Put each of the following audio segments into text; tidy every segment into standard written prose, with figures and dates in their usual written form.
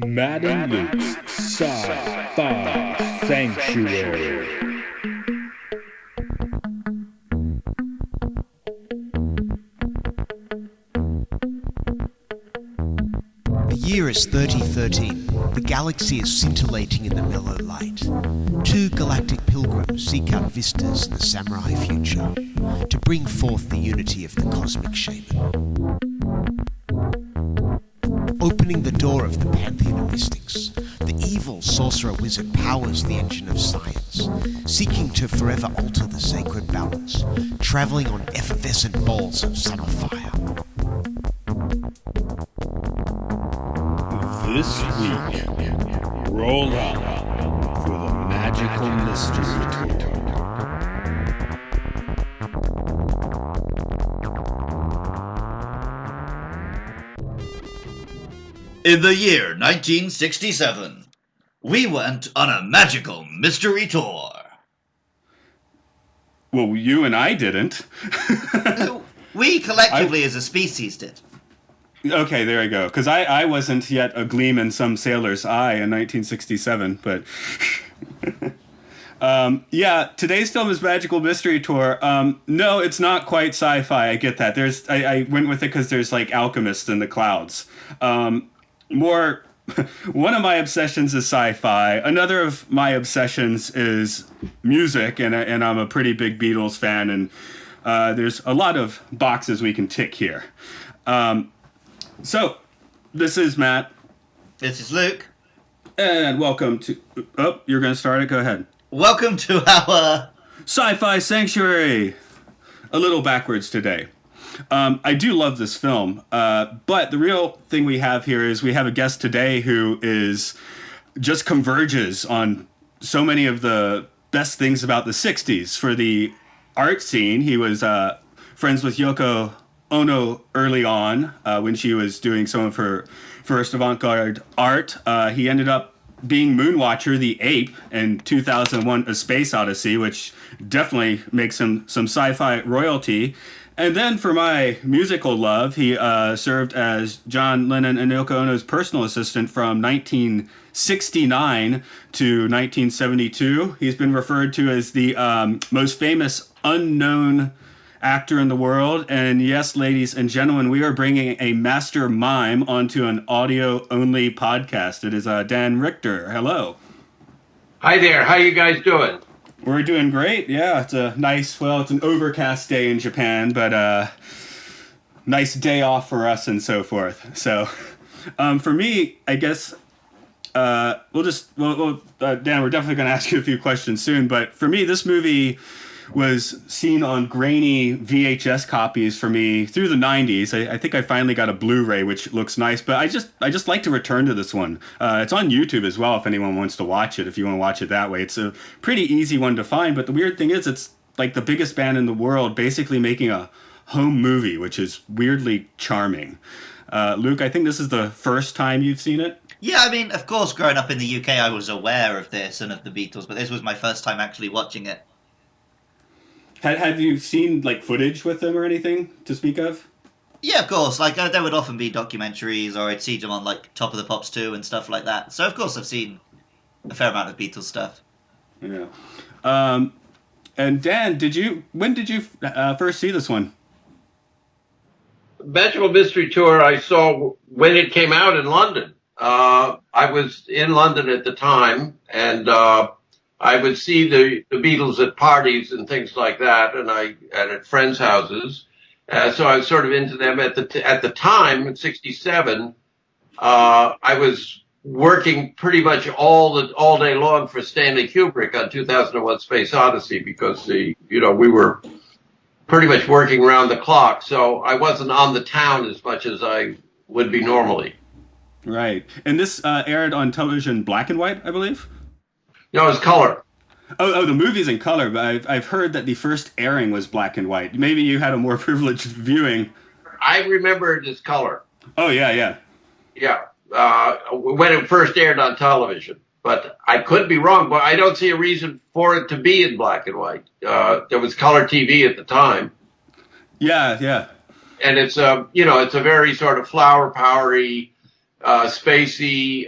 Matt and Luke's Sci-Fi Sanctuary. The year is 3013. The galaxy is scintillating in the mellow light. Two galactic pilgrims seek out vistas in the samurai future to bring forth the unity of the cosmic shaman. Opening the door of the pantheon of mystics, the evil sorcerer wizard powers the engine of science, seeking to forever alter the sacred balance, traveling on effervescent balls of summer fire. This week, roll up for the Magical Mystery Tour. In the year 1967, we went on a magical mystery tour. Well, you and I didn't. We collectively as a species did. Okay, there I go. Because I wasn't yet a gleam in some sailor's eye in 1967, but... yeah, today's film is Magical Mystery Tour. No, it's not quite sci-fi, I get that. I went with it because there's, like, alchemists in the clouds. One of my obsessions is sci-fi. Another of my obsessions is music, and I'm a pretty big Beatles fan, and there's a lot of boxes we can tick here. So, this is Matt. This is Luke. And welcome to... Oh, you're going to start it? Go ahead. Welcome to our... Sci-Fi Sanctuary. A little backwards today. I do love this film, but the real thing we have here is we have a guest today who just converges on so many of the best things about the 60s. For the art scene, he was friends with Yoko Ono early on when she was doing some of her first avant-garde art. He ended up being Moonwatcher the Ape in 2001 A Space Odyssey, which definitely makes him some sci-fi royalty. And then for my musical love, he served as John Lennon and Yoko Ono's personal assistant from 1969 to 1972. He's been referred to as the most famous unknown actor in the world. And yes, ladies and gentlemen, we are bringing a master mime onto an audio-only podcast. It is Dan Richter. Hello. Hi there. How you guys doing? We're doing great. Yeah, it's it's an overcast day in Japan, but nice day off for us and so forth. So, for me, I guess Dan, we're definitely going to ask you a few questions soon. But for me, this movie was seen on grainy VHS copies for me through the 90s. I think I finally got a Blu-ray, which looks nice, but I just like to return to this one. It's on YouTube as well if anyone wants to watch it, if you want to watch it that way. It's a pretty easy one to find, but the weird thing is it's like the biggest band in the world basically making a home movie, which is weirdly charming. Luke, I think this is the first time you've seen it? Yeah, I mean, of course, growing up in the UK, I was aware of this and of the Beatles, but this was my first time actually watching it. Have you seen, like, footage with them or anything to speak of? Yeah, of course. Like, there would often be documentaries, or I'd see them on, like, Top of the Pops 2 and stuff like that. So, of course, I've seen a fair amount of Beatles stuff. Yeah. And Dan, when did you first see this one? Magical Mystery Tour I saw when it came out in London. I was in London at the time, and I would see the Beatles at parties and things like that, and at friends' houses. So I was sort of into them at the time in ç67. I was working pretty much all day long for Stanley Kubrick on 2001: Space Odyssey because we were pretty much working around the clock. So I wasn't on the town as much as I would be normally. Right, and this aired on television, black and white, I believe. No, it's color. Oh, the movie's in color, but I've heard that the first airing was black and white. Maybe you had a more privileged viewing. I remember it as color. Oh, yeah. Yeah, when it first aired on television. But I could be wrong, but I don't see a reason for it to be in black and white. There was color TV at the time. Yeah. And it's a very sort of flower powery, spacey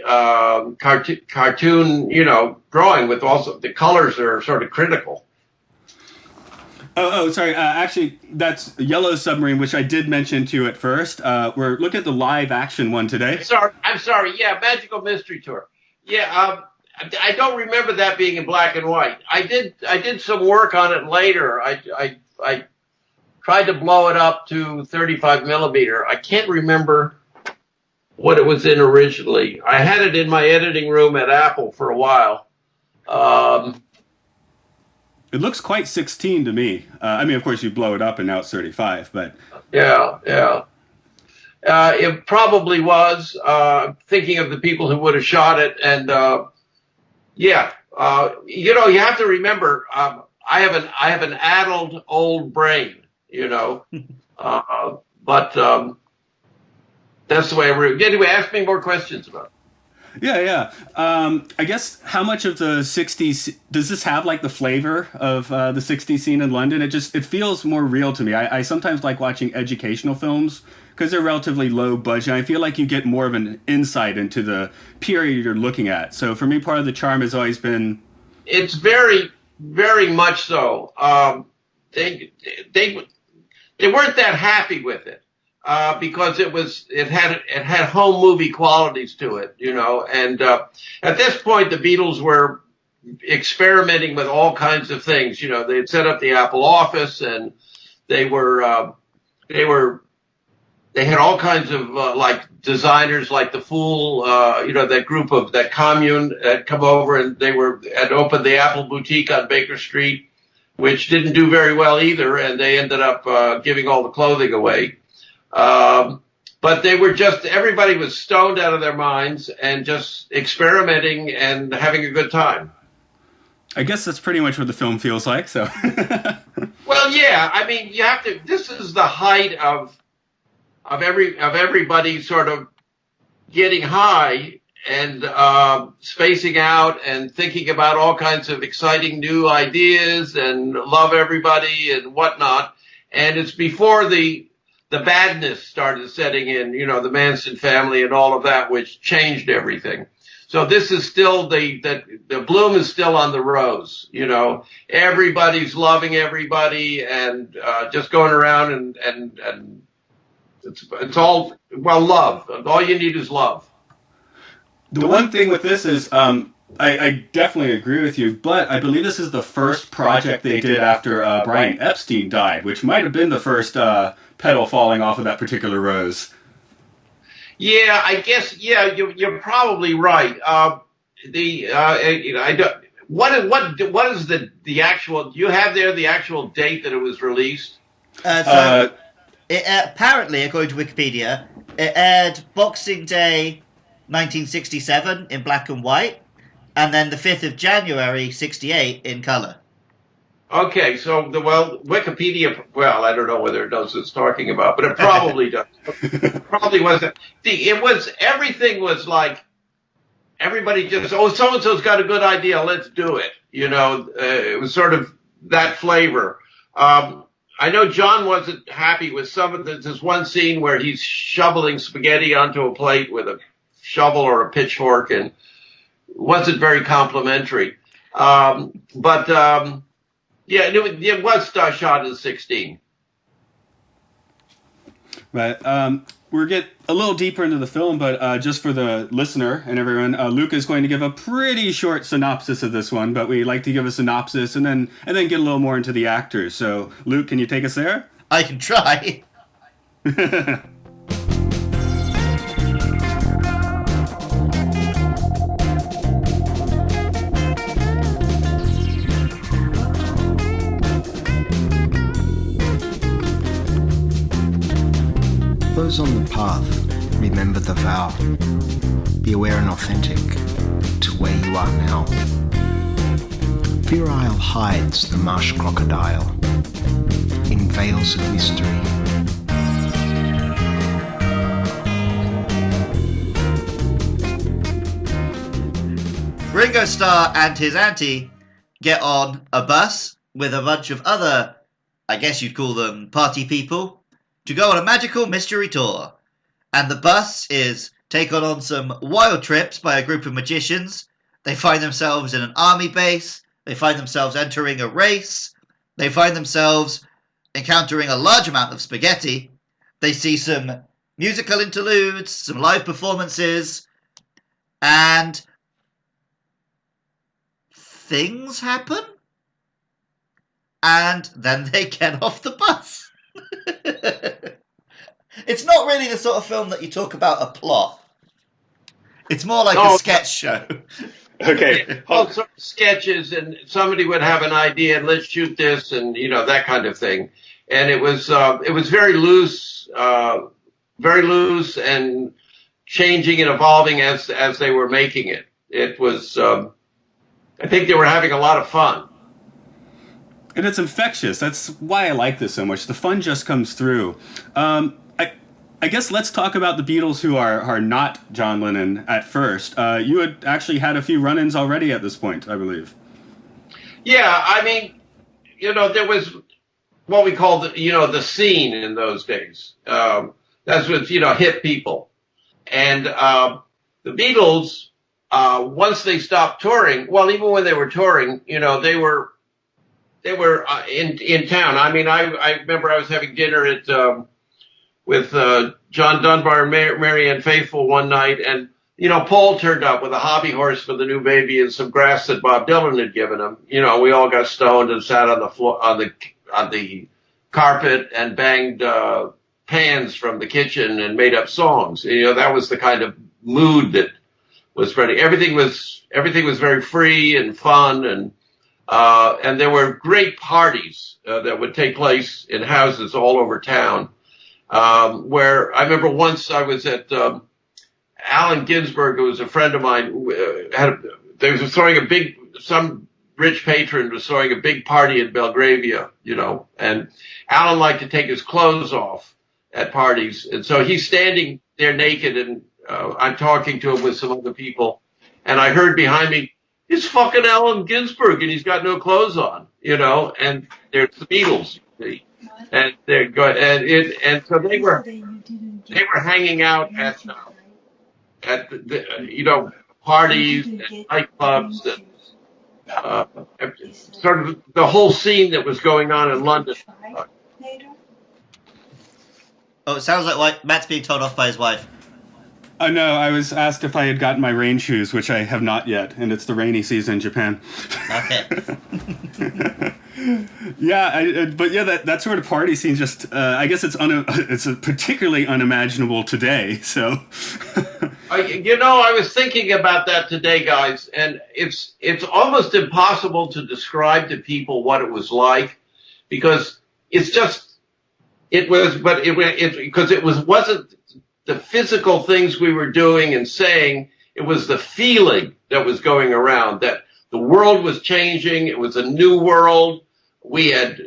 cartoon, drawing with also the colors are sort of critical. Sorry. Actually, that's Yellow Submarine, which I did mention to you at first. We're looking at the live action one today. I'm sorry. Yeah, Magical Mystery Tour. Yeah, I don't remember that being in black and white. I did some work on it later. I tried to blow it up to 35 millimeter. I can't remember what it was in originally. I had it in my editing room at Apple for a while. It looks quite 16 to me. I mean, of course, you blow it up and now it's 35, but... Yeah. It probably was, thinking of the people who would have shot it. And, you have to remember, I have an addled old brain, but that's the way I read. Anyway, ask me more questions about it. Yeah. I guess how much of the 60s does this have, like the flavor of the 60s scene in London? It feels more real to me. I sometimes like watching educational films because they're relatively low budget. I feel like you get more of an insight into the period you're looking at. So for me, part of the charm has always been... It's very, very much so. They weren't that happy with it. Because it had home movie qualities to it, and at this point the Beatles were experimenting with all kinds of things. They had set up the Apple office, and they had all kinds of like designers, like the Fool, that group of that commune had come over, and had opened the Apple boutique on Baker Street, which didn't do very well either, and they ended up giving all the clothing away. But they were everybody was stoned out of their minds and just experimenting and having a good time. I guess that's pretty much what the film feels like, so. Well, yeah, I mean, this is the height of everybody sort of getting high and, spacing out and thinking about all kinds of exciting new ideas and love everybody and whatnot. And it's before the badness started setting in, the Manson family and all of that, which changed everything. So this is still the bloom is still on the rose, everybody's loving everybody and, just going around and it's all, love. All you need is love. The one thing with this is, I definitely agree with you, but I believe this is the first project they did after Brian Epstein died, which might have been the first petal falling off of that particular rose. Yeah, I guess. Yeah, you're probably right. I don't. What is the actual? Do you have there the actual date that it was released? It, apparently, according to Wikipedia, it aired Boxing Day, 1967 in black and white, and then the 5th of January, 68 in color. Okay, so Wikipedia. Well, I don't know whether it knows what it's talking about, but it probably does. It probably wasn't. Everything was like everybody just. Oh, so and so's got a good idea. Let's do it. It was sort of that flavor. I know John wasn't happy with there's one scene where he's shoveling spaghetti onto a plate with a shovel or a pitchfork, and wasn't very complimentary. Yeah, it was shot in 16. Right. We'll get a little deeper into the film, but just for the listener and everyone, Luke is going to give a pretty short synopsis of this one, but we like to give a synopsis and then get a little more into the actors. So, Luke, can you take us there? I can try. Those on the path, remember the vow. Be aware and authentic to where you are now. Virile hides the marsh crocodile in veils of mystery. Ringo Starr and his auntie get on a bus with a bunch of other, I guess you'd call them party people, to go on a magical mystery tour. And the bus is taken on some wild trips by a group of magicians. They find themselves in an army base. They find themselves entering a race. They find themselves encountering a large amount of spaghetti. They see some musical interludes, some live performances, and things happen. And then they get off the bus. It's not really the sort of film that you talk about a plot. It's more like a sketch show. Okay. All sorts of sketches, and somebody would have an idea, and let's shoot this, and that kind of thing. And it was very loose, and changing and evolving as they were making it. It was, I think they were having a lot of fun. And it's infectious. That's why I like this so much. The fun just comes through. I guess let's talk about the Beatles, who are not John Lennon at first. You had actually had a few run-ins already at this point, I believe. Yeah, I mean, there was what we called, the scene in those days. That's what, hit people. And the Beatles, once they stopped touring, well, even when they were touring, they were in town. I mean, I remember I was having dinner at with John Dunbar and Marianne Faithfull one night, and Paul turned up with a hobby horse for the new baby and some grass that Bob Dylan had given him. We all got stoned and sat on the floor on the carpet and banged pans from the kitchen and made up songs. That was the kind of mood that was spreading. Everything was very free and fun, and there were great parties that would take place in houses all over town. Where I remember once I was at Allen Ginsberg, who was a friend of mine, they were throwing some rich patron was throwing a big party in Belgravia, and Allen liked to take his clothes off at parties, and so he's standing there naked, and I'm talking to him with some other people, and I heard behind me, it's fucking Allen Ginsberg, and he's got no clothes on, and there's the Beatles. And they're good, and so they were hanging out at the parties and nightclubs and sort of the whole scene that was going on in London. Oh, it sounds like Matt's being told off by his wife. No, I was asked if I had gotten my rain shoes, which I have not yet, and it's the rainy season in Japan. Okay. That sort of party scene just, I guess it's particularly unimaginable today, so. I was thinking about that today, guys, and it's almost impossible to describe to people what it was like, because because it wasn't the physical things we were doing and saying, it was the feeling that was going around, that the world was changing. It was a new world. We had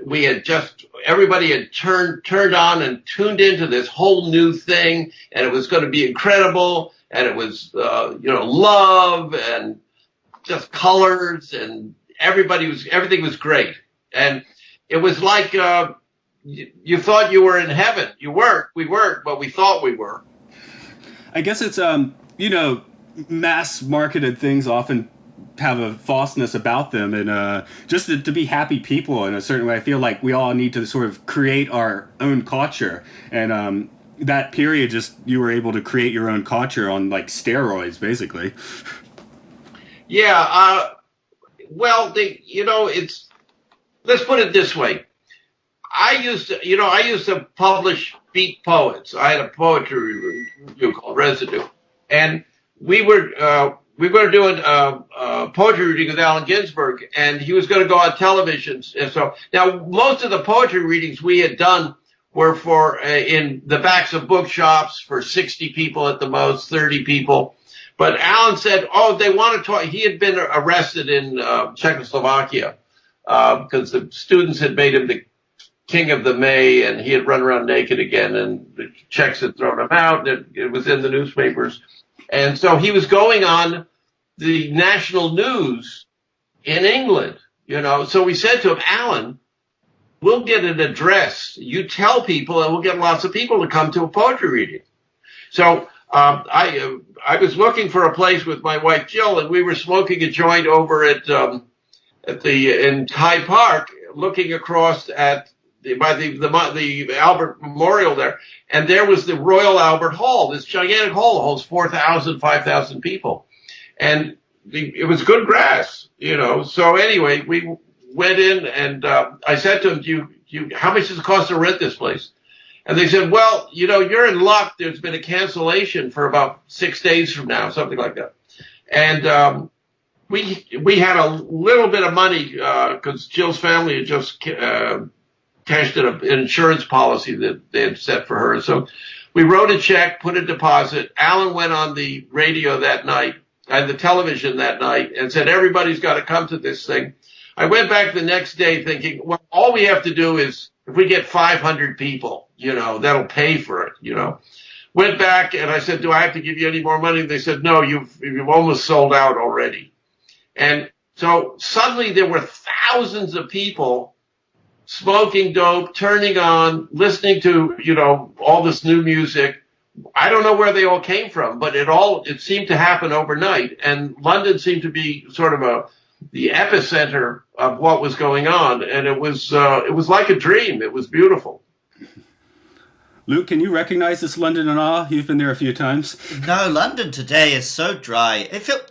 everybody had turned on and tuned into this whole new thing, and it was going to be incredible. And it was, love and just colors, and everything was great. And it was like, you thought you were in heaven. We weren't, but we thought we were. I guess it's, mass marketed things often have a falseness about them, and just to be happy people in a certain way. I feel like we all need to sort of create our own culture, and that period, just you were able to create your own culture on like steroids, basically. Yeah. Let's put it this way. I used to publish beat poets. I had a poetry review called Residue, and we were going to do a poetry reading with Allen Ginsberg, and he was going to go on television. And so now most of the poetry readings we had done were for in the backs of bookshops for 60 people at the most, 30 people. But Allen said, they want to talk. He had been arrested in Czechoslovakia because the students had made him the King of the May, and he had run around naked again, and the Czechs had thrown him out. It was in the newspapers. And so he was going on the national news in England, So we said to him, Alan, we'll get an address. You tell people, and we'll get lots of people to come to a poetry reading. So I was looking for a place with my wife Jill, and we were smoking a joint over in Hyde Park, looking across at the Albert Memorial there, and there was the Royal Albert Hall, this gigantic hall that holds 4,000, 5,000 people, and it was good grass, So anyway, we went in, and I said to them, how much does it cost to rent this place? And they said, well, you're in luck. There's been a cancellation for about 6 days from now, something like that. And we had a little bit of money because Jill's family had just cashed in an insurance policy that they had set for her. So we wrote a check, put a deposit. Alan went on the radio that night and the television that night and said, everybody's got to come to this thing. I went back the next day thinking, well, all we have to do is if we get 500 people, that'll pay for it, Went back and I said, do I have to give you any more money? They said, no, you've almost sold out already. And so suddenly there were thousands of people smoking dope, turning on, listening to, all this new music. I don't know where they all came from, but it seemed to happen overnight. And London seemed to be sort of the epicenter of what was going on. And it was like a dream. It was beautiful. Luke, can you recognize this London and all? You've been there a few times. No, London today is so dry. I feel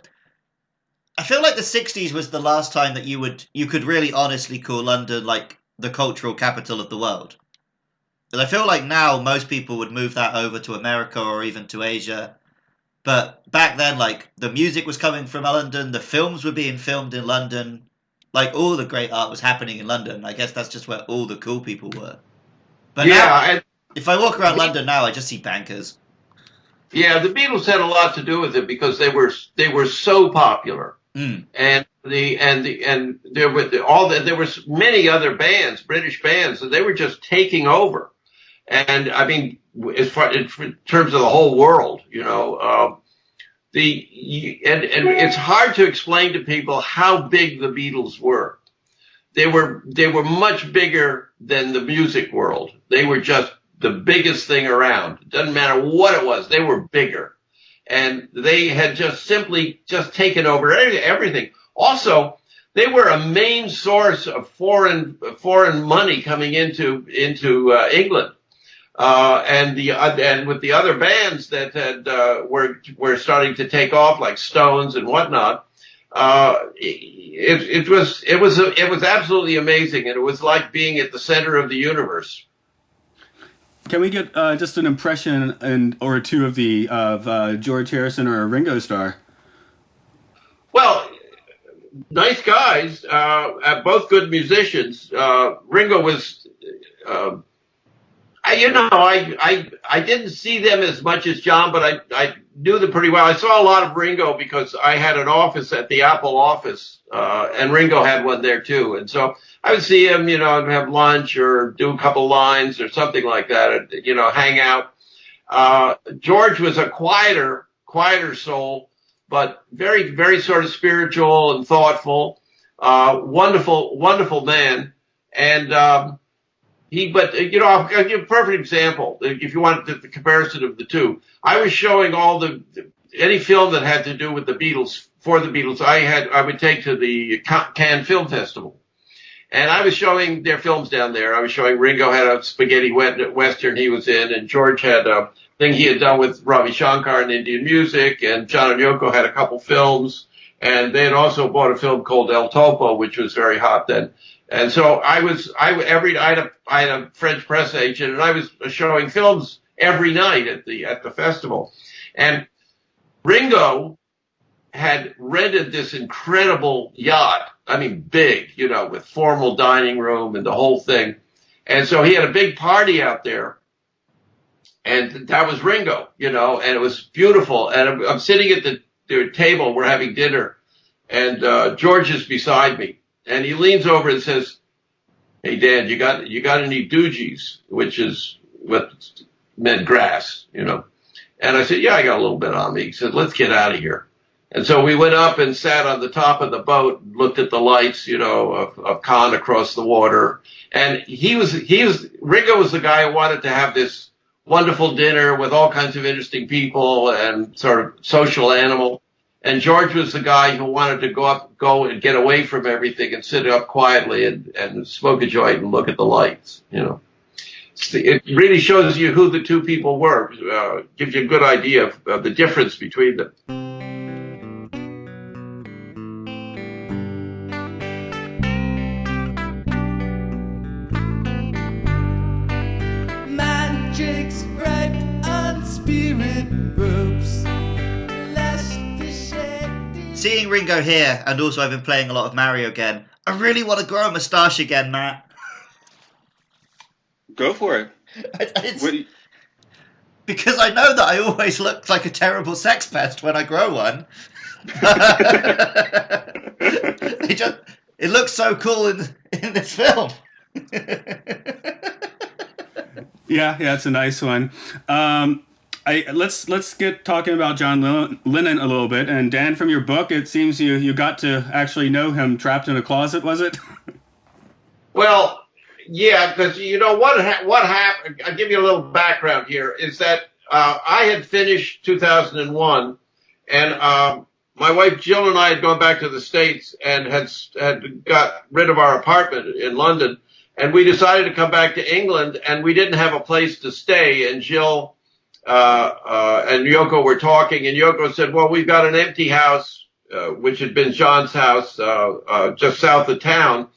like the 60s was the last time that you could really honestly call London like the cultural capital of the world. And I feel like now most people would move that over to America or even to Asia. But back then, like, the music was coming from London, the films were being filmed in London, like, all the great art was happening in London. I guess that's just where all the cool people were. But now, if I walk around London now, I just see bankers. Yeah, the Beatles had a lot to do with it because they were so popular. Mm. And there were many other bands, British bands, and they were just taking over. And I mean, in terms of the whole world, and it's hard to explain to people how big the Beatles were. They were much bigger than the music world. They were just the biggest thing around. It doesn't matter what it was. They were bigger. And they had just taken over everything. Also, they were a main source of foreign money coming into England. And with the other bands that were starting to take off, like Stones and whatnot, it was absolutely amazing, and it was like being at the center of the universe. Can we get just an impression or two of George Harrison or Ringo Starr? Well, nice guys, both good musicians. Ringo was. I didn't see them as much as John, but I knew them pretty well. I saw a lot of Ringo because I had an office at the Apple office, and Ringo had one there too. And so I would see him, have lunch or do a couple lines or something like that, hang out. George was a quieter soul, but very, very sort of spiritual and thoughtful, wonderful man. And, I'll give a perfect example. If you want the comparison of the two, I was showing any film that had to do with the Beatles, for the Beatles, I would take to the Cannes Film Festival. And I was showing their films down there. I was showing Ringo had a spaghetti western he was in, and George had a thing he had done with Ravi Shankar in Indian music, and John and Yoko had a couple films, and they had also bought a film called El Topo, which was very hot then. And so I had a French press agent, and I was showing films every night at the festival. And Ringo had rented this incredible yacht. I mean, big, with formal dining room and the whole thing. And so he had a big party out there. And that was Ringo, and it was beautiful. And I'm sitting at the table, we're having dinner, and George is beside me. And he leans over and says, "Hey, Dad, you got any doogies?" Which is what meant grass, And I said, "Yeah, I got a little bit on me." He said, "Let's get out of here." And so we went up and sat on the top of the boat, looked at the lights, of Cannes across the water. And Ringo was the guy who wanted to have this wonderful dinner with all kinds of interesting people and sort of social animal. And George was the guy who wanted to go and get away from everything and sit up quietly and smoke a joint and look at the lights, you know. It really shows you who the two people were, gives you a good idea of the difference between them. Magic, spread, and spirit ropes. Seeing Ringo here, and also I've been playing a lot of Mario again, I really want to grow a moustache again, Matt. Go for it. Because I know that I always look like a terrible sex pest when I grow one. It looks so cool in this film. Yeah, it's a nice one. Let's get talking about John Lennon a little bit. And Dan, from your book, it seems you got to actually know him trapped in a closet, was it? Well, yeah, because you know what happened. I'll give you a little background here. Is that I had finished 2001, and my wife Jill and I had gone back to the States and had got rid of our apartment in London, and we decided to come back to England, and we didn't have a place to stay. And Jill and Yoko were talking, and Yoko said, "Well, we've got an empty house, which had been John's house, just south of town,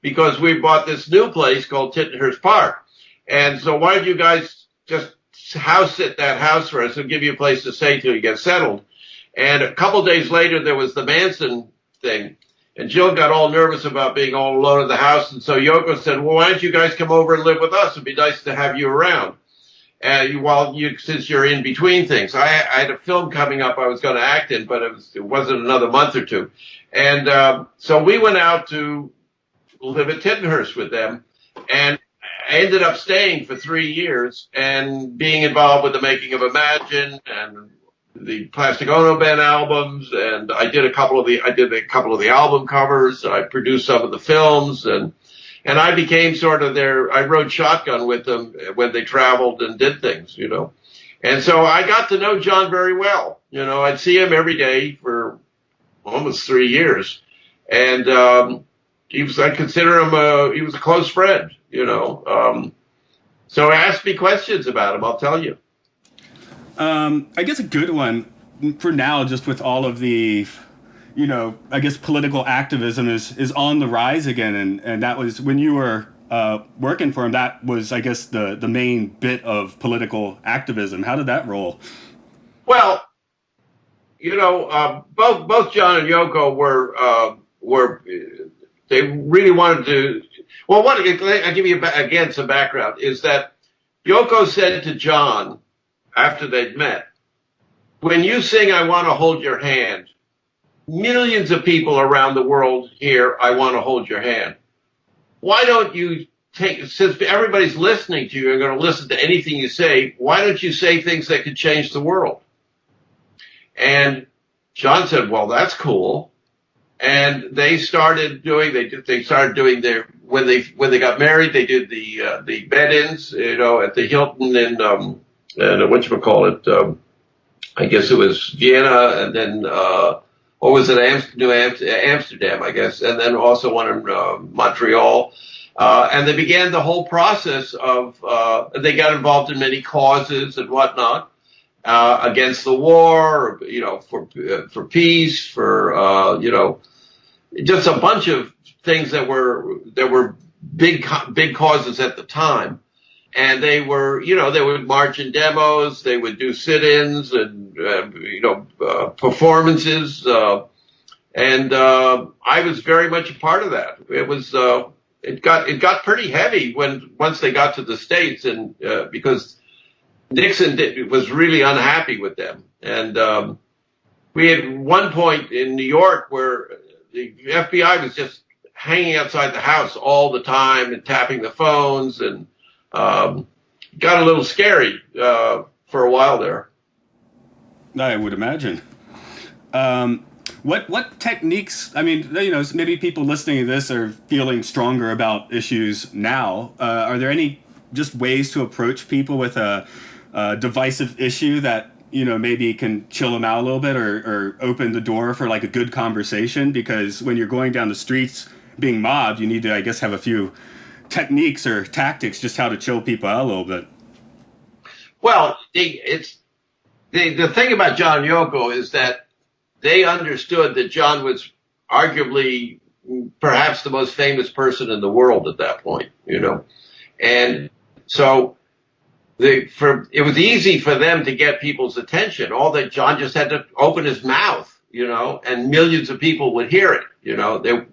because we bought this new place called Tittenhurst Park. And so why don't you guys just house sit that house for us and give you a place to stay till you get settled?" And a couple days later, there was the Manson thing. And Jill got all nervous about being all alone in the house. And so Yoko said, "Well, why don't you guys come over and live with us? It'd be nice to have you around. Since you're in between things." I had a film coming up I was going to act in, but it wasn't another month or two. And so we went out to live at Tittenhurst with them, and I ended up staying for 3 years and being involved with the making of Imagine and the Plastic Ono Band albums, and I did a couple of the album covers. I produced some of the films, and I became sort of I rode shotgun with them when they traveled and did things, you know. And so I got to know John very well. You know, I'd see him every day for almost 3 years, and I consider him he was a close friend, you know. So ask me questions about him, I'll tell you. I guess a good one for now, just with all of the, you know, I guess political activism is on the rise again. And that was when you were working for him, that was, I guess, the main bit of political activism. How did that roll? Well, you know, both John and Yoko were they really wanted to. Well, I'll give you again some background. Is that Yoko said to John after they'd met, "When you sing 'I Want to Hold Your Hand,' millions of people around the world hear 'I Want to Hold Your Hand.' Why don't you since everybody's listening to you and going to listen to anything you say, why don't you say things that could change the world?" And John said, "Well, that's cool." And they started doing their when they got married, they did the bed-ins, you know, at the Hilton in whatchamacallit, I guess it was Vienna, and then or was it Amsterdam, I guess, and then also one in Montreal. And they began the whole process of they got involved in many causes and whatnot. Against the war, you know, for peace, for you know, just a bunch of things that were big causes at the time, and they would march in demos, they would do sit-ins and you know, performances, and I was very much a part of that. It was it got pretty heavy once they got to the States, and because Nixon was really unhappy with them. And we had one point in New York where the FBI was just hanging outside the house all the time and tapping the phones, and got a little scary for a while there. I would imagine. What techniques, I mean, you know, maybe people listening to this are feeling stronger about issues now. Are there any just ways to approach people with divisive issue that, maybe can chill them out a little bit or open the door for like a good conversation? Because when you're going down the streets being mobbed, you need to, I guess, have a few techniques or tactics just how to chill people out a little bit. Well, the thing about John and Yoko is that they understood that John was arguably perhaps the most famous person in the world at that point, and so it was easy for them to get people's attention. All that John just had to open his mouth, and millions of people would hear it.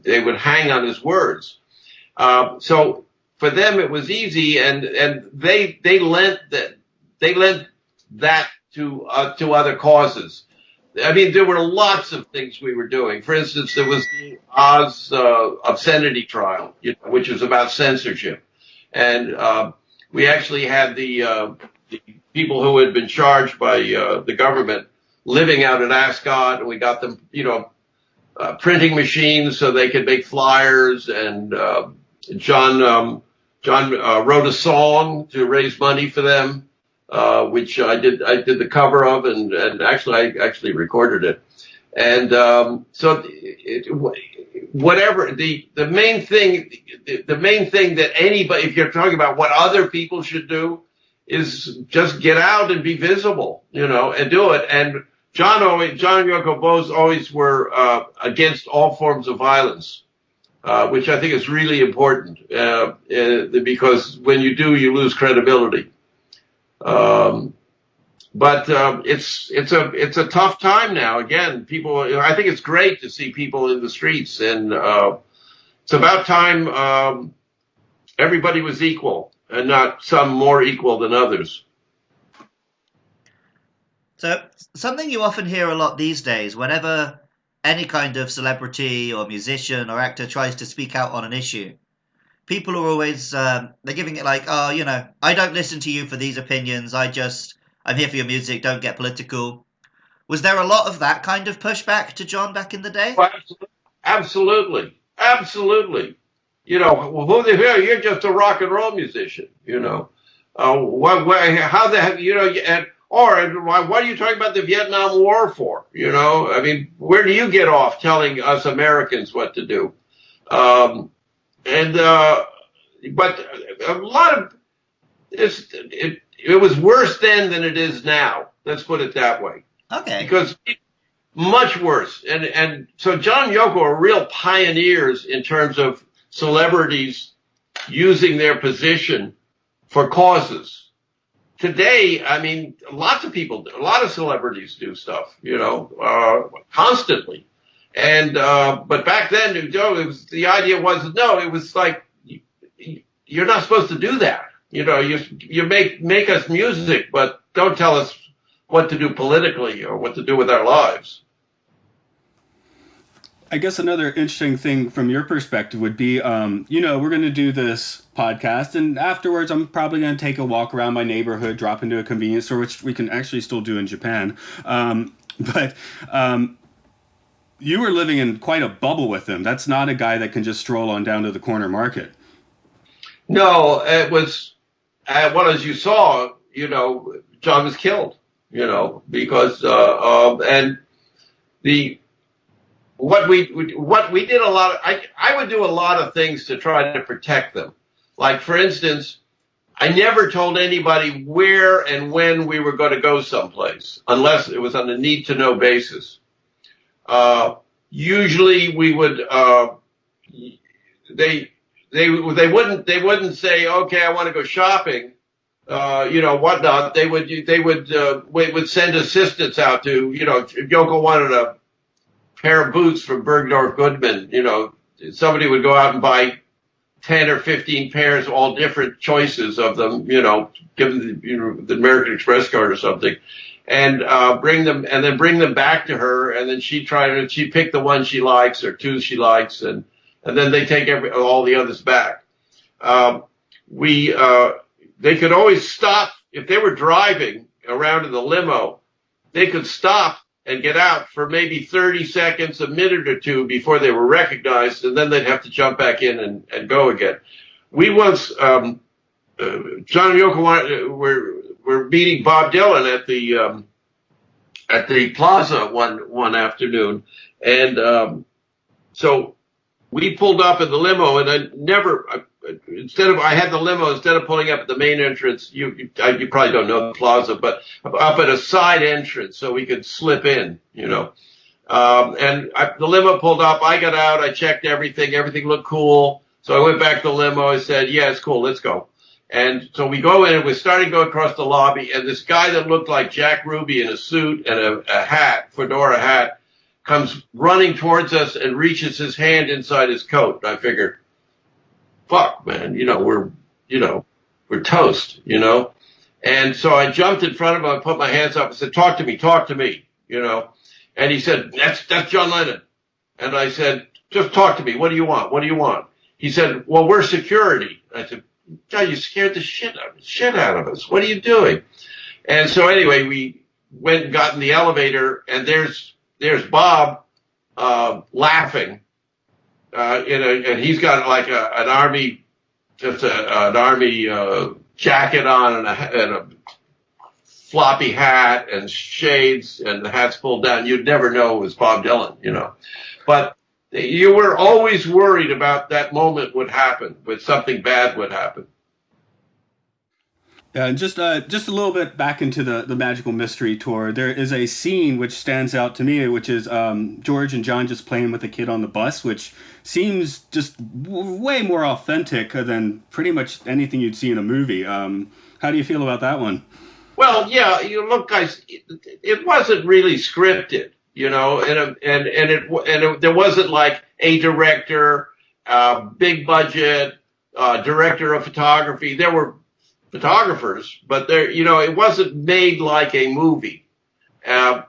They would hang on his words. So for them it was easy, and they lent that to other causes. I mean, there were lots of things we were doing. For instance, there was the Oz obscenity trial, which was about censorship, and we actually had the people who had been charged by the government living out in Ascot, and we got them, printing machines so they could make flyers. And John wrote a song to raise money for them, which I did the cover of, and I actually recorded it. And whatever the main thing that anybody, if you're talking about what other people should do, is just get out and be visible, and do it. And John and Yoko both always were against all forms of violence, which I think is really important, because when you do, you lose credibility. But it's a tough time now. Again, people. I think it's great to see people in the streets, and it's about time everybody was equal, and not some more equal than others. So something you often hear a lot these days, whenever any kind of celebrity or musician or actor tries to speak out on an issue, people are always they're giving it like, oh, I don't listen to you for these opinions. I'm here for your music. Don't get political. Was there a lot of that kind of pushback to John back in the day? Well, absolutely. You're just a rock and roll musician. How the heck, what are you talking about the Vietnam War for? I mean, where do you get off telling us Americans what to do? But a lot of it was worse then than it is now. Let's put it that way. Okay. Because much worse. And so John and Yoko are real pioneers in terms of celebrities using their position for causes. Today, I mean, a lot of celebrities do stuff, constantly. And but back then, the idea was like, you're not supposed to do that. You make us music, but don't tell us what to do politically or what to do with our lives. I guess another interesting thing from your perspective would be, we're going to do this podcast, and afterwards I'm probably going to take a walk around my neighborhood, drop into a convenience store, which we can actually still do in Japan. But you were living in quite a bubble with him. That's not a guy that can just stroll on down to the corner market. No, it was, as you saw, John was killed, because, and what we did a lot of, I would do a lot of things to try to protect them. Like, for instance, I never told anybody where and when we were going to go someplace, unless it was on a need-to-know basis. Usually we would, they wouldn't say, okay, I want to go shopping, whatnot. They would send assistants out to, if Yoko wanted a pair of boots from Bergdorf Goodman, somebody would go out and buy 10 or 15 pairs, all different choices of them, give them the American Express card or something, and bring them back to her, and then she pick the one she likes or two she likes, and then they take all the others back. They could always stop if they were driving around in the limo. They could stop and get out for maybe 30 seconds, a minute or two before they were recognized, and then they'd have to jump back in and go again. We once, John and Yoko were meeting Bob Dylan at the plaza one afternoon, and so we pulled up in the limo, and I had the limo, instead of pulling up at the main entrance, you probably don't know the plaza, but up at a side entrance so we could slip in, the limo pulled up, I got out, I checked everything looked cool. So I went back to the limo, I said, yeah, it's cool, let's go. And so we go in, and we're starting to go across the lobby, and this guy that looked like Jack Ruby in a suit and a hat, fedora hat, comes running towards us and reaches his hand inside his coat. And I figured, fuck, man, we're toast, And so I jumped in front of him, I put my hands up and said, talk to me, And he said, that's John Lennon. And I said, just talk to me. What do you want? He said, well, we're security. I said, God, you scared the shit out of us. What are you doing? And so anyway, we went and got in the elevator, and there's Bob, laughing, and he's got like an army jacket on and a floppy hat and shades, and the hat's pulled down. You'd never know it was Bob Dylan, But you were always worried about that moment would happen, when something bad would happen. Yeah, and just a little bit back into the Magical Mystery Tour, there is a scene which stands out to me, which is George and John just playing with a kid on the bus, which seems just way more authentic than pretty much anything you'd see in a movie. How do you feel about that one? Well, yeah, look, guys, it wasn't really scripted, and there wasn't like a director, big budget, director of photography. There were photographers, but it wasn't made like a movie, and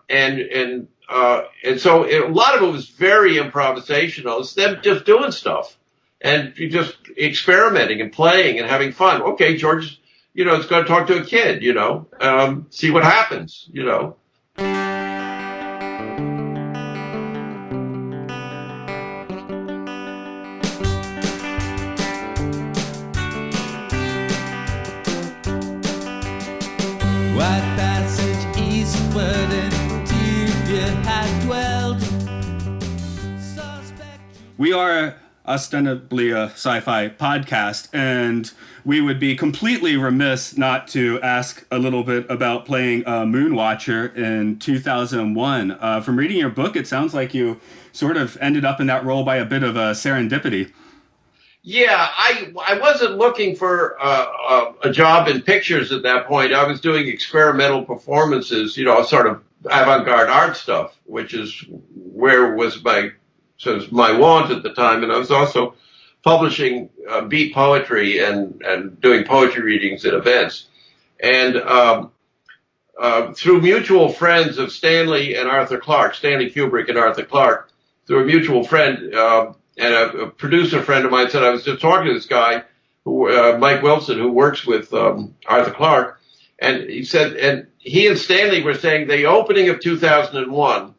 so a lot of it was very improvisational. It's them just doing stuff and just experimenting and playing and having fun. Okay, George, it's going to talk to a kid, see what happens, White passage eastward until you had dwelled. We are ostensibly a sci-fi podcast, and we would be completely remiss not to ask a little bit about playing Moonwatcher in 2001. From reading your book, it sounds like you sort of ended up in that role by a bit of a serendipity. Yeah, I wasn't looking for a job in pictures at that point. I was doing experimental performances, sort of avant-garde art stuff, which is where was my want at the time. And I was also publishing beat poetry and doing poetry readings at events. And through mutual friends of Stanley Kubrick and Arthur Clarke, through a mutual friend, and a producer friend of mine said, I was just talking to this guy, Mike Wilson, who works with Arthur Clarke, and he said, and he and Stanley were saying the opening of 2001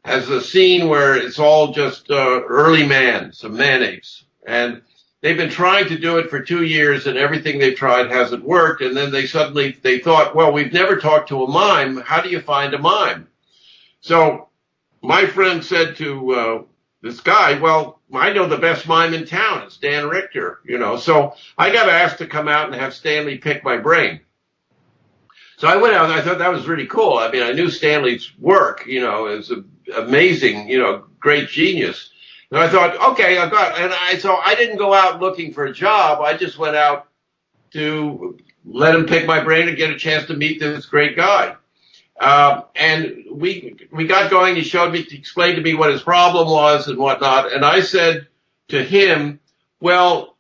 has a scene where it's all just early man, some man-apes. And they've been trying to do it for 2 years, and everything they've tried hasn't worked. And then they thought, well, we've never talked to a mime. How do you find a mime? So my friend said to this guy, well, I know the best mime in town. It's Dan Richter, So I got asked to come out and have Stanley pick my brain. So I went out and I thought that was really cool. I mean, I knew Stanley's work, is amazing, great genius. And I thought, okay, so I didn't go out looking for a job. I just went out to let him pick my brain and get a chance to meet this great guy. And we got going. He explained to me what his problem was and whatnot. And I said to him, well,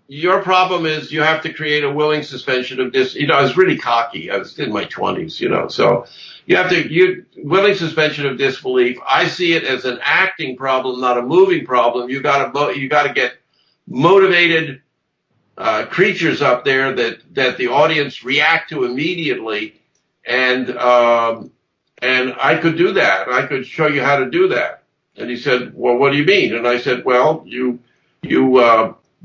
your problem is you have to create a willing suspension of I was really cocky. I was in my 20s, so you have to, willing suspension of disbelief. I see it as an acting problem, not a moving problem. You got to get motivated, creatures up there that the audience react to immediately. And I could do that. I could show you how to do that. And he said, well, what do you mean? And I said, well,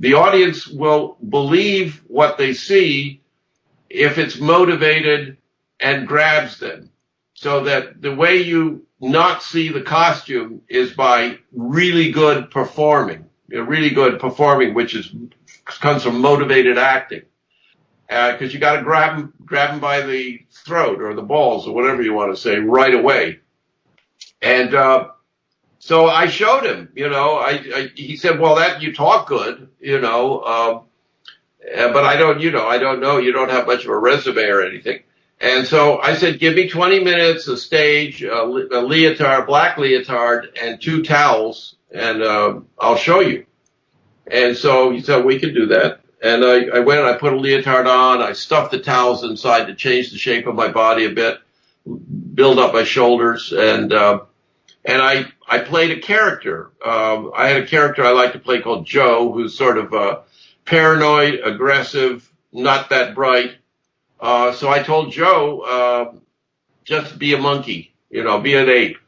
the audience will believe what they see if it's motivated and grabs them. So that the way you not see the costume is by really good performing, which comes from motivated acting. Because you got to grab him by the throat or the balls or whatever you want to say right away. And so I showed him, he said, well, that you talk good, but I don't know, you don't have much of a resume or anything. And so I said, give me 20 minutes, a stage, a leotard, black leotard, and 2 towels, and I'll show you. And so he said, we can do that. And I went and I put a leotard on. I stuffed the towels inside to change the shape of my body a bit, build up my shoulders, and I played a character. I had a character I like to play called Joe, who's sort of paranoid, aggressive, not that bright. So I told Joe, just be a monkey, be an ape.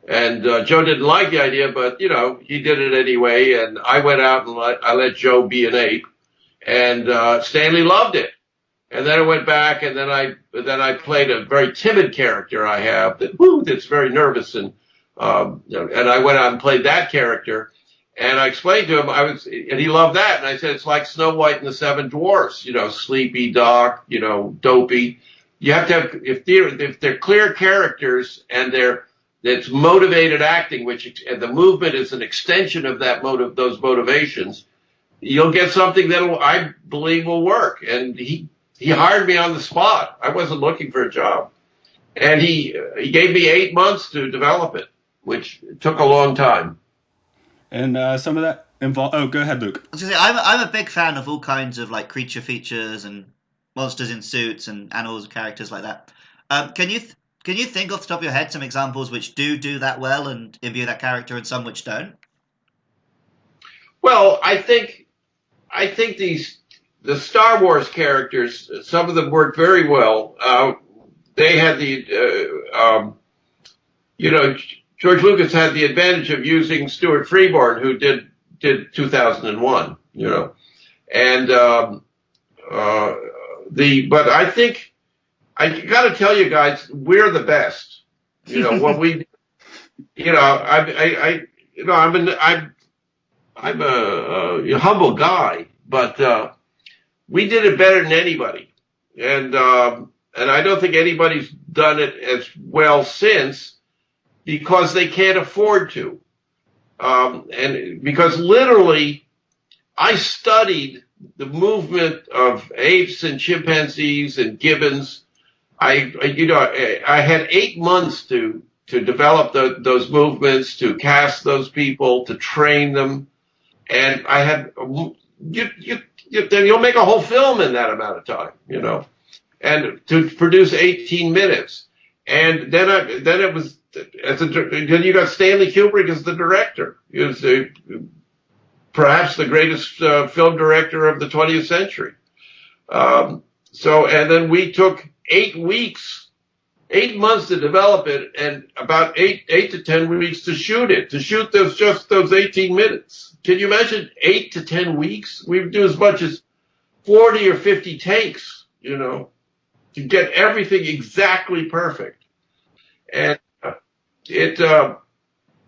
And Joe didn't like the idea, but, he did it anyway. And I went out and I let Joe be an ape. And Stanley loved it. And then I went back and then I played a very timid character I have that's very nervous. And I went out and played that character. And I explained to him, and he loved that. And I said, it's like Snow White and the Seven Dwarfs, sleepy, dark, dopey. You have to have, if they're clear characters and it's motivated acting, and the movement is an extension of those motivations, you'll get something that I believe will work. And he hired me on the spot. I wasn't looking for a job. And he gave me 8 months to develop it, which took a long time. And some of that involved. Oh, go ahead, Luke. I was gonna say, I'm a big fan of all kinds of like creature features and monsters in suits and animals and characters like that. Can you think off the top of your head some examples which do that well and imbue that character, and some which don't? Well, I think the Star Wars characters, some of them worked very well. They had George Lucas had the advantage of using Stuart Freeborn, who did 2001, and but I think I got to tell you guys, we're the best. What we, I'm a humble guy, but we did it better than anybody, and I don't think anybody's done it as well since. Because they can't afford to. And because literally, I studied the movement of apes and chimpanzees and gibbons. I had 8 months to develop those movements, to cast those people, to train them. And I had, you'll make a whole film in that amount of time, and to produce 18 minutes. And then it was, then you got Stanley Kubrick as the director. He was perhaps the greatest film director of the 20th century. And then we took 8 months to develop it, and about 8 to 10 weeks to shoot it. To shoot those 18 minutes. Can you imagine 8 to 10 weeks? We would do as much as 40 or 50 takes, to get everything exactly perfect. And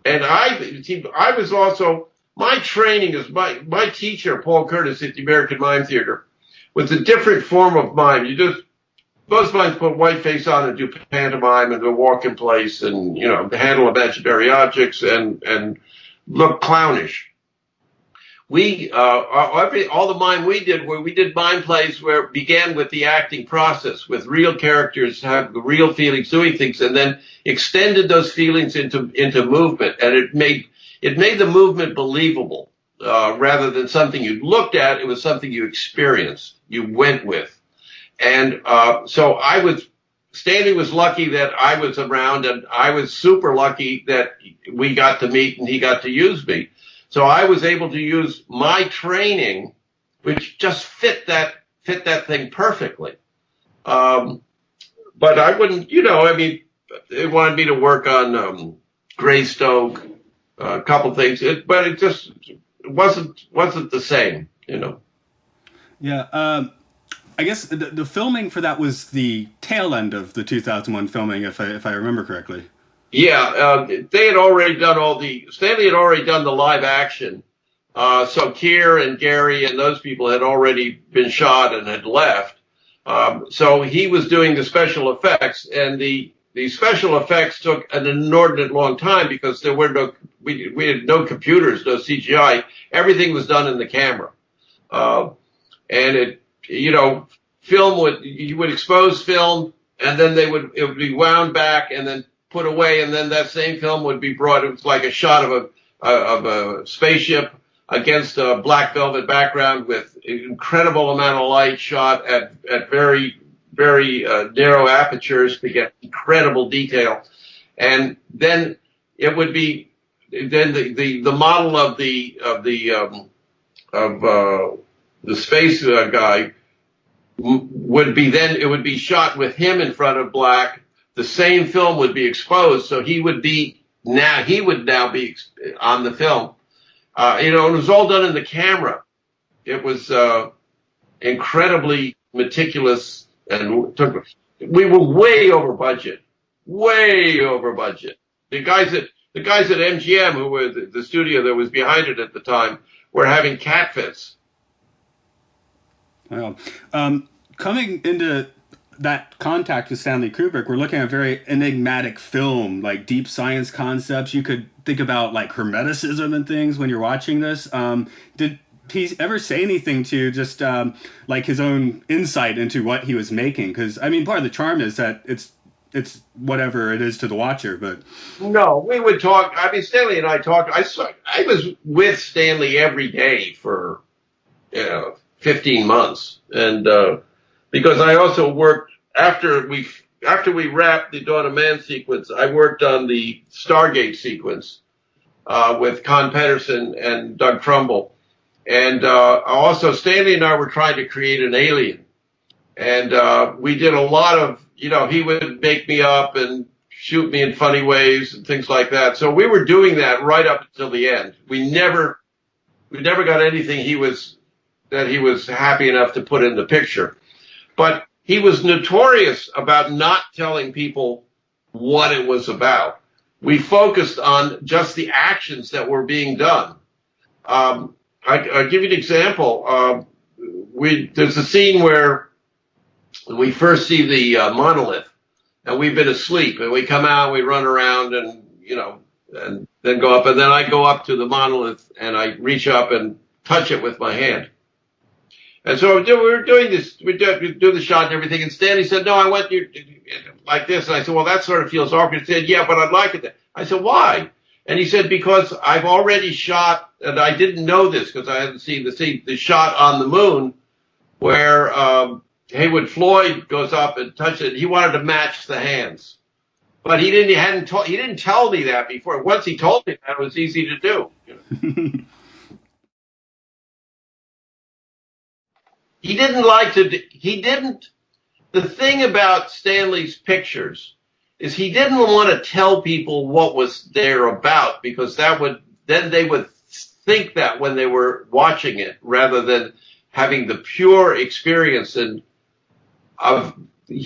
I was also, my training is my teacher, Paul Curtis at the American Mime Theater, was a different form of mime. Most mimes put white face on and do pantomime and do walk in place and, handle imaginary objects and look clownish. All the mime we did mime plays where it began with the acting process, with real characters have the real feelings doing things, and then extended those feelings into movement, and it made the movement believable, rather than something you looked at. It was something you experienced, you went with. And so Stanley was lucky that I was around, and I was super lucky that we got to meet and he got to use me. So I was able to use my training, which just fit that thing perfectly. But I wouldn't, they wanted me to work on Greystoke, a couple things, but it just wasn't the same, Yeah. I guess the filming for that was the tail end of the 2001 filming, if I remember correctly. Yeah, they had already done Stanley had already done the live action. So Keir and Gary and those people had already been shot and had left. So he was doing the special effects, and the special effects took an inordinate long time because there were we had no computers, no CGI. Everything was done in the camera. And it, you would expose film, and then it would be wound back and then put away, and then that same film would be brought. It was like a shot of a spaceship against a black velvet background with an incredible amount of light shot at very, very narrow apertures to get incredible detail. And then it would be the model of the space guy would be shot with him in front of black. The same film would be exposed, so he would now be on the film. It was all done in the camera. It was incredibly meticulous, and we were way over budget. The guys at MGM, who were the studio that was behind it at the time, were having cat fits. Wow. Coming into that contact with Stanley Kubrick, we're looking at a very enigmatic film, like deep science concepts. You could think about like Hermeticism and things when you're watching this. Did he ever say anything to just like his own insight into what he was making? Because I mean, part of the charm is that it's whatever it is to the watcher. But no, we would talk. I mean, Stanley and I talked. I was with Stanley every day for 15 months, and because I also worked after we wrapped the Dawn of Man sequence, I worked on the Stargate sequence with Con Pedersen and Doug Trumbull, and also Stanley and I were trying to create an alien, and we did a lot of he would make me up and shoot me in funny ways and things like that. So we were doing that right up until the end. We never got anything that he was happy enough to put in the picture. But he was notorious about not telling people what it was about. We focused on just the actions that were being done. I'll give you an example. There's a scene where we first see the monolith, and we've been asleep, and we come out, we run around, and and then go up, and then I go up to the monolith, and I reach up and touch it with my hand. And so we were doing this, we do the shot and everything, and Stanley said, no, I want you like this. And I said, well, that sort of feels awkward. He said, yeah, but I'd like it that. I said, why? And he said, because I've already shot, and I didn't know this because I hadn't seen the shot on the moon where Haywood Floyd goes up and touches it. He wanted to match the hands. But he didn't tell me that before. Once he told me that, it was easy to do. The thing about Stanley's pictures is he didn't want to tell people what was they're about, because then they would think that when they were watching it, rather than having the pure experience he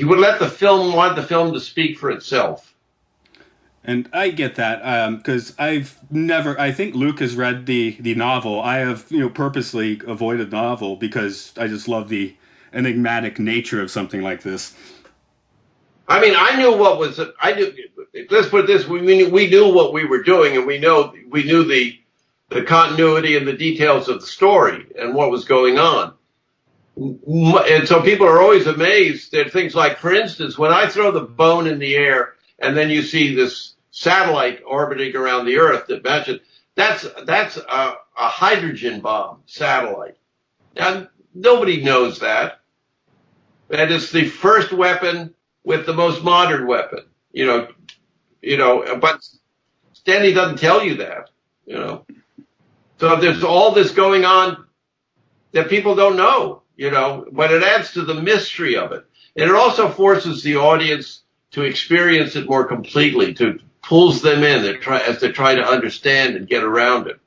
would want the film to speak for itself. And I get that, because I think Luke has read the novel. I have, purposely avoided the novel because I just love the enigmatic nature of something like this. I mean, let's put it this, we knew what we were doing, and we knew the continuity and the details of the story and what was going on. And so people are always amazed at things like, for instance, when I throw the bone in the air and then you see this satellite orbiting around the Earth that matches, that's a hydrogen bomb satellite. Now, nobody knows that. That is the first weapon with the most modern weapon, but Stanley doesn't tell you that, So there's all this going on that people don't know, but it adds to the mystery of it. And it also forces the audience to experience it more completely, pulls them in as they try to understand and get around it.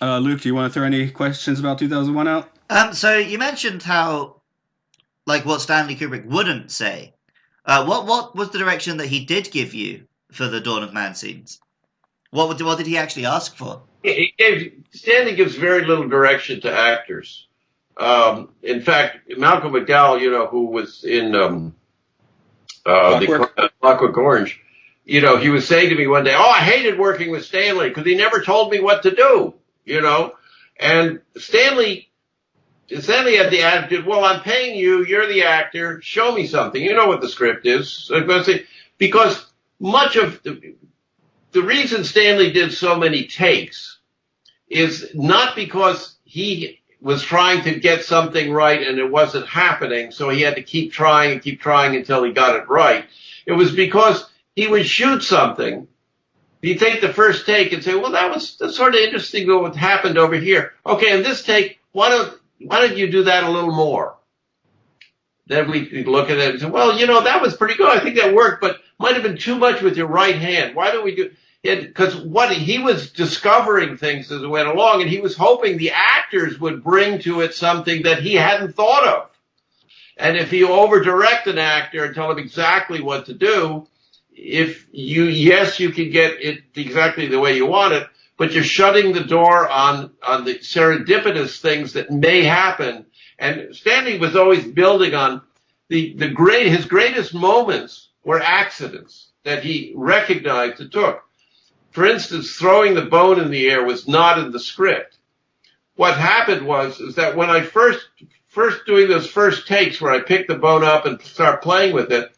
Luke, do you want to throw any questions about 2001 out? So you mentioned how, like, what Stanley Kubrick wouldn't say. What was the direction that he did give you for the Dawn of Man scenes? What did he actually ask for? Stanley gives very little direction to actors. In fact, Malcolm McDowell, who was in the Clockwork Orange, he was saying to me one day, "Oh, I hated working with Stanley because he never told me what to do." And Stanley had the attitude, "Well, I'm paying you, you're the actor, show me something. You know what the script is." Because much of the reason Stanley did so many takes is not because he was trying to get something right and it wasn't happening, so he had to keep trying until he got it right. It was because he would shoot something, he'd take the first take and say, "Well, that's sort of interesting what happened over here. Okay, in this take, why don't you do that a little more?" Then we'd look at it and say, "Well, that was pretty good. I think that worked, but might have been too much with your right hand. Why don't we do it?" Because he was discovering things as it went along, and he was hoping the actors would bring to it something that he hadn't thought of. And if you over-direct an actor and tell him exactly what to do, you can get it exactly the way you want it, but you're shutting the door on the serendipitous things that may happen. And Stanley was always building on his greatest moments were accidents that he recognized and took. For instance, throwing the bone in the air was not in the script. What happened is that when I first doing those first takes where I picked the bone up and start playing with it,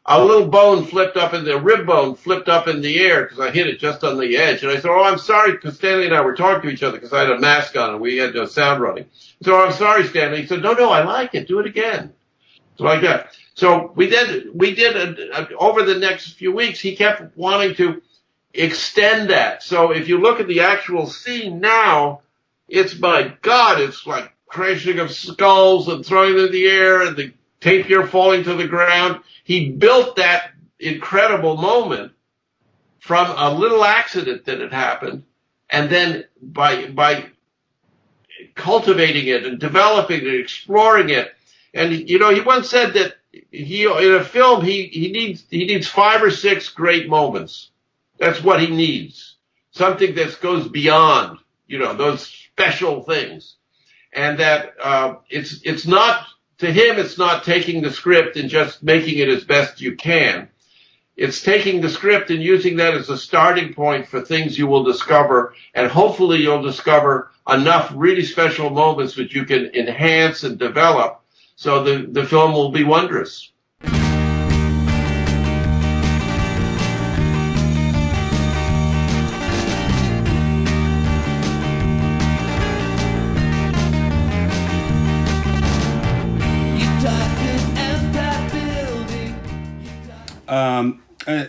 a little bone flipped up in the rib bone flipped up in the air because I hit it just on the edge. And I said, "Oh, I'm sorry," because Stanley and I were talking to each other because I had a mask on and we had no sound running. So, "I'm sorry, Stanley." He said, No, I like it. Do it again. So like that. So we did over the next few weeks, he kept wanting to extend that. So if you look at the actual scene now, it's, my God, it's like crashing of skulls and throwing them in the air and the tapir falling to the ground. He built that incredible moment from a little accident that had happened, and then by cultivating it and developing it, exploring it. And he once said that in a film he needs 5 or 6 great moments. That's what he needs. Something that goes beyond, those special things. And that it's not, to him, it's not taking the script and just making it as best you can. It's taking the script and using that as a starting point for things you will discover, and hopefully you'll discover enough really special moments which you can enhance and develop, so the film will be wondrous.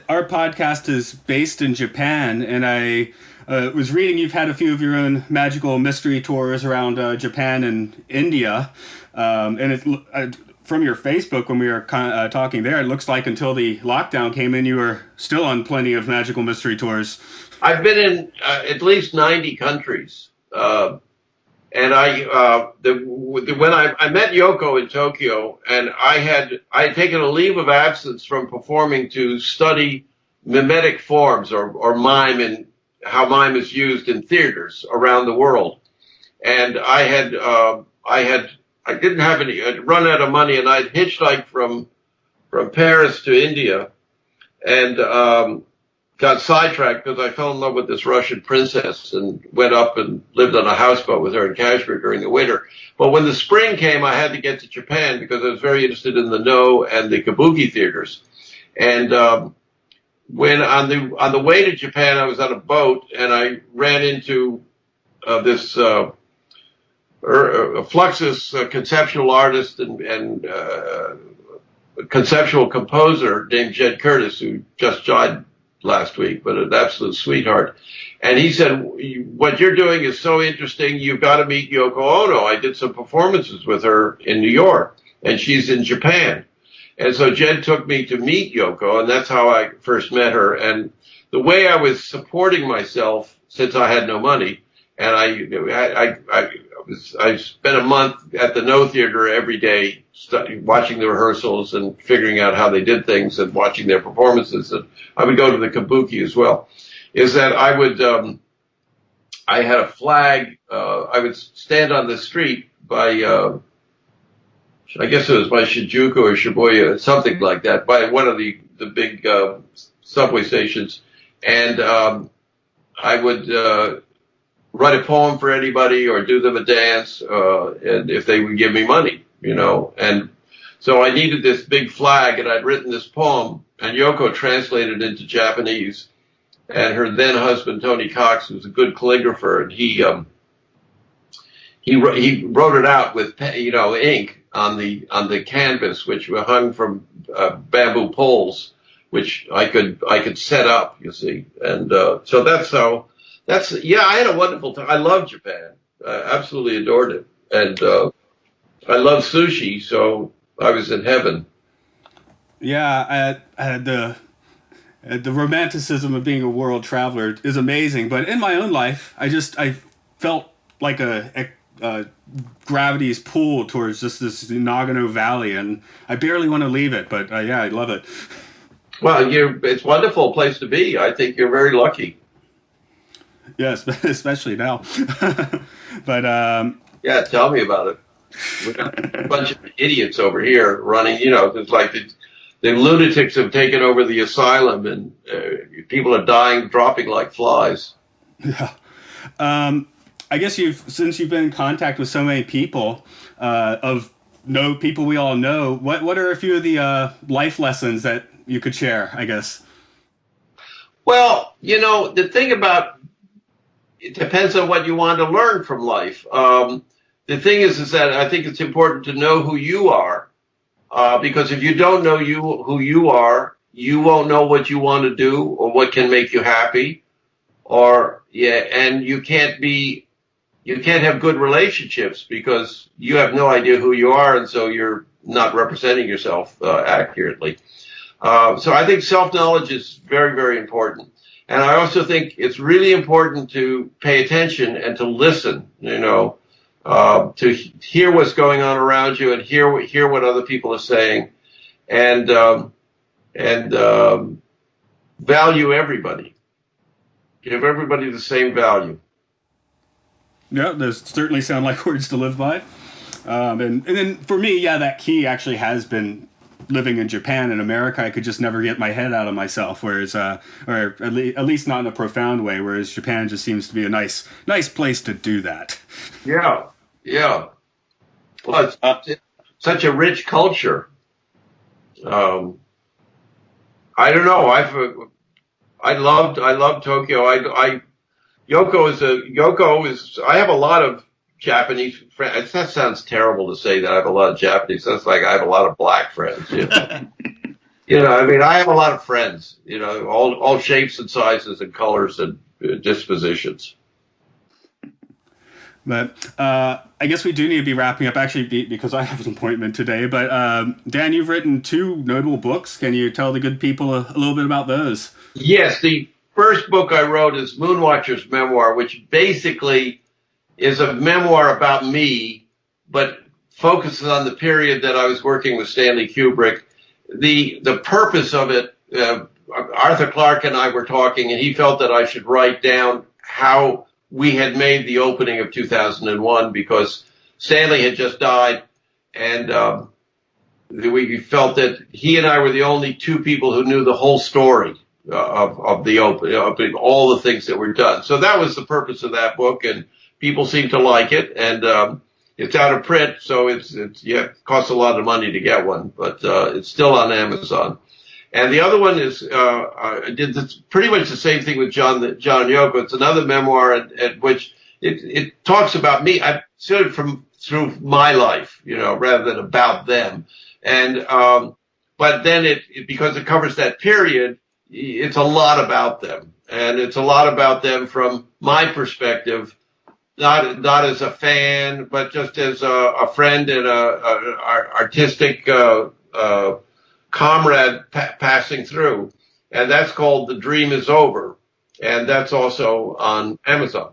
Our podcast is based in Japan, and I was reading you've had a few of your own magical mystery tours around Japan and India, and from your Facebook when we were talking there, it looks like until the lockdown came in, you were still on plenty of magical mystery tours. I've been in at least 90 countries. And when I met Yoko in Tokyo, and I had taken a leave of absence from performing to study mimetic forms or mime and how mime is used in theaters around the world. And I'd run out of money, and I'd hitchhiked from Paris to India, and got sidetracked because I fell in love with this Russian princess and went up and lived on a houseboat with her in Kashmir during the winter. But when the spring came, I had to get to Japan because I was very interested in the No and the Kabuki theaters. And when on the way to Japan, I was on a boat and I ran into this Fluxus conceptual artist and conceptual composer named Jed Curtis, who just died last week, but an absolute sweetheart. And he said, "What you're doing is so interesting. You've got to meet Yoko Ono." I did some performances with her in New York, and she's in Japan. And so Jed took me to meet Yoko, and that's how I first met her. And the way I was supporting myself, since I had no money, and I spent a month at the No Theater every day, watching the rehearsals and figuring out how they did things and watching their performances. And I would go to the Kabuki as well. Is that I would, I had a flag. I would stand on the street by, I guess it was by Shinjuku or Shibuya, something like that, by one of the big subway stations, and I would write a poem for anybody or do them a dance, and if they would give me money, And so I needed this big flag, and I'd written this poem, and Yoko translated it into Japanese, and her then husband Tony Cox was a good calligrapher, and he wrote it out with ink on the canvas, which were hung from bamboo poles, which I could set up, you see, and so I had a wonderful time. I loved Japan. I absolutely adored it. And I love sushi, so I was in heaven. Yeah, the romanticism of being a world traveler is amazing. But in my own life, I felt like a gravity's pull towards just this Nagano Valley, and I barely want to leave it. But yeah, I love it. Well, it's a wonderful place to be. I think you're very lucky. Yes, especially now. But yeah, tell me about it. We got a bunch of idiots over here running. It's like the lunatics have taken over the asylum, and people are dying, dropping like flies. Yeah. I guess since you've been in contact with so many people, people we all know, what are a few of the life lessons that you could share, I guess? Well, the thing about it depends on what you want to learn from life. The thing is that I think it's important to know who you are, because if you don't know who you are, you won't know what you want to do or what can make you happy, and you can't have good relationships because you have no idea who you are, and so you're not representing yourself accurately. So I think self-knowledge is very, very important. And I also think it's really important to pay attention and to listen, to hear what's going on around you and hear what other people are saying, and value everybody. Give everybody the same value. Yeah, those certainly sound like words to live by. And then for me, yeah, that key actually has been living in Japan. In America, I could just never get my head out of myself, whereas, or at least not in a profound way, whereas Japan just seems to be a nice place to do that. Yeah. Well, it's such a rich culture. I don't know. I love Tokyo. Yoko is. I have a lot of Japanese friends. That sounds terrible to say that I have a lot of Japanese. That's like I have a lot of black friends. I have a lot of friends. All shapes and sizes and colors and dispositions. But I guess we do need to be wrapping up, actually, because I have an appointment today. But Dan, you've written 2 notable books. Can you tell the good people a little bit about those? Yes, the first book I wrote is Moonwatcher's Memoir, which basically is a memoir about me, but focuses on the period that I was working with Stanley Kubrick. The purpose of it, Arthur Clarke and I were talking, and he felt that I should write down how we had made the opening of 2001, because Stanley had just died, and we felt that he and I were the only 2 people who knew the whole story of the opening, all the things that were done. So that was the purpose of that book, and people seem to like it, and it's out of print, so it costs a lot of money to get one, but it's still on Amazon. And the other one is I did this, pretty much the same thing with John Yoko. It's another memoir at which it talks about me. I sort of through my life, rather than about them. And but then because it covers that period, it's a lot about them, and it's a lot about them from my perspective. Not as a fan, but just as a friend and a artistic comrade passing through. And that's called The Dream Is Over. And that's also on Amazon.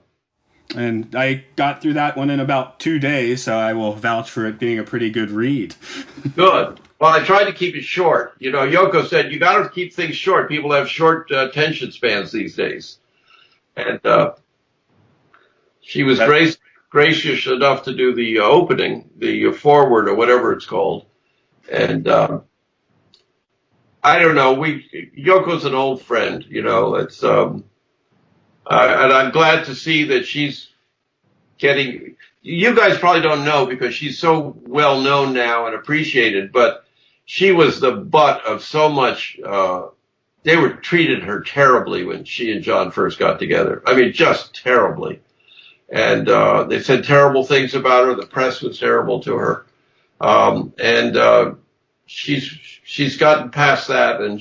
And I got through that one in about 2 days, so I will vouch for it being a pretty good read. Good. Well, I tried to keep it short. You know, Yoko said, you got to keep things short. People have short attention spans these days. And she was gracious enough to do the opening, the foreword or whatever it's called. And I don't know, Yoko's an old friend, you know, it's, and I'm glad to see that she's getting, you guys probably don't know because she's so well known now and appreciated, but she was the butt of so much, they were treated her terribly when she and John first got together. I mean, just terribly. And, they said terrible things about her. The press was terrible to her. She's gotten past that, and